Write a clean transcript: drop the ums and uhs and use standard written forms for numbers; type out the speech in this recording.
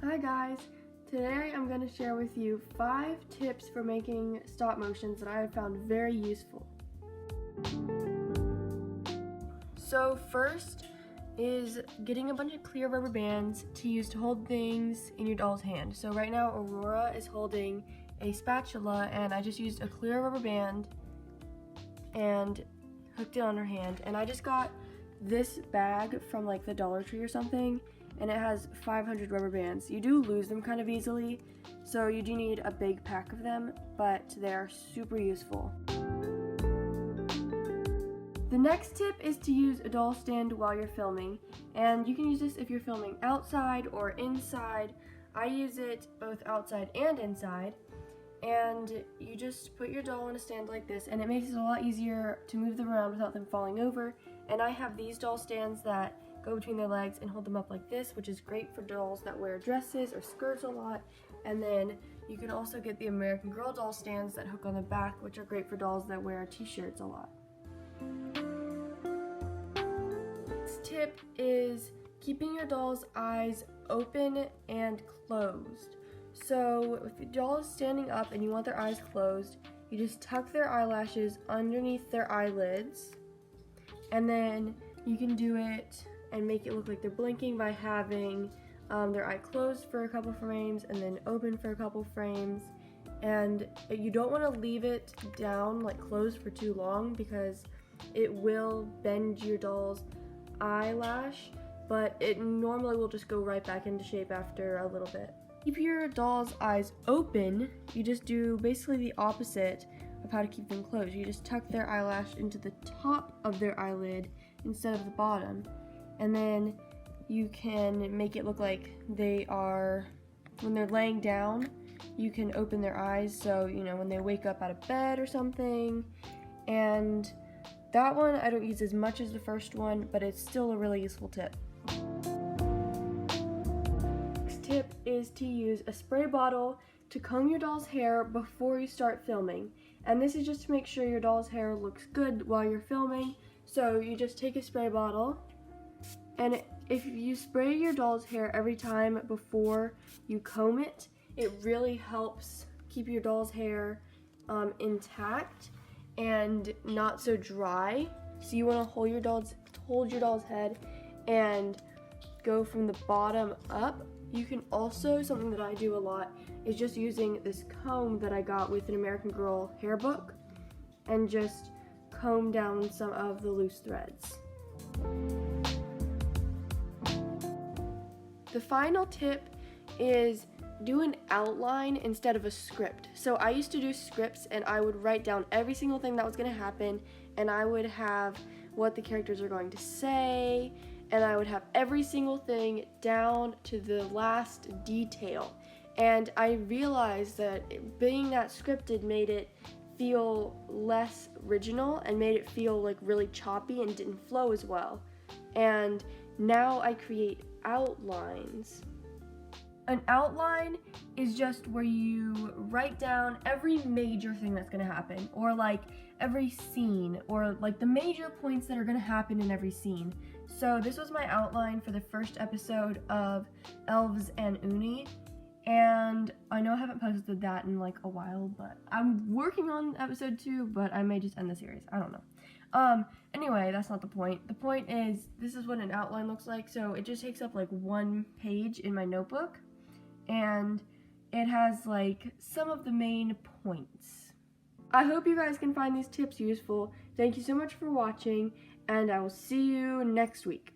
Hi guys! Today I'm going to share with you 5 tips for making stop motions that I have found very useful. So first is getting a bunch of clear rubber bands to use to hold things in your doll's hand. So right now Aurora is holding a spatula and I just used a clear rubber band and hooked it on her hand. And I just got this bag from like the Dollar Tree or something, and it has 500 rubber bands. You do lose them kind of easily, so you do need a big pack of them, but they are super useful. The next tip is to use a doll stand while you're filming, and you can use this if you're filming outside or inside. I use it both outside and inside, and you just put your doll on a stand like this, and it makes it a lot easier to move them around without them falling over. And I have these doll stands that go between their legs and hold them up like this, which is great for dolls that wear dresses or skirts a lot. And then you can also get the American Girl doll stands that hook on the back, which are great for dolls that wear t-shirts a lot. Next tip is keeping your doll's eyes open and closed. So if your doll is standing up and you want their eyes closed, you just tuck their eyelashes underneath their eyelids, and then you can do it and make it look like they're blinking by having their eye closed for a couple frames and then open for a couple frames. And you don't want to leave it down like closed for too long because it will bend your doll's eyelash, but it normally will just go right back into shape after a little bit. Keep your doll's eyes open. You just do basically the opposite of how to keep them closed. You just tuck their eyelash into the top of their eyelid instead of the bottom. And then you can make it look like they are, when they're laying down, you can open their eyes, so when they wake up out of bed or something. And that one I don't use as much as the first one, but it's still a really useful tip. Next tip is to use a spray bottle to comb your doll's hair before you start filming. And this is just to make sure your doll's hair looks good while you're filming. So you just take a spray bottle, and if you spray your doll's hair every time before you comb it, it really helps keep your doll's hair intact and not so dry. So you want to hold your doll's head and go from the bottom up. You can also, something that I do a lot, is just using this comb that I got with an American Girl hair book and just comb down some of the loose threads. The final tip is do an outline instead of a script. So I used to do scripts and I would write down every single thing that was going to happen, and I would have what the characters are going to say, and I would have every single thing down to the last detail. And I realized that being that scripted made it feel less original and made it feel like really choppy and didn't flow as well. And now I create outlines. An outline is just where you write down every major thing that's going to happen, or like every scene, or like the major points that are going to happen in every scene. So this was my outline for the first episode of Elves and Uni, and I know I haven't posted that in like a while, but I'm working on episode 2, but I may just end the series. I don't know. Anyway, that's not the point. The point is, this is what an outline looks like. So it just takes up like 1 page in my notebook, and it has like some of the main points. I hope you guys can find these tips useful. Thank you so much for watching, and I will see you next week.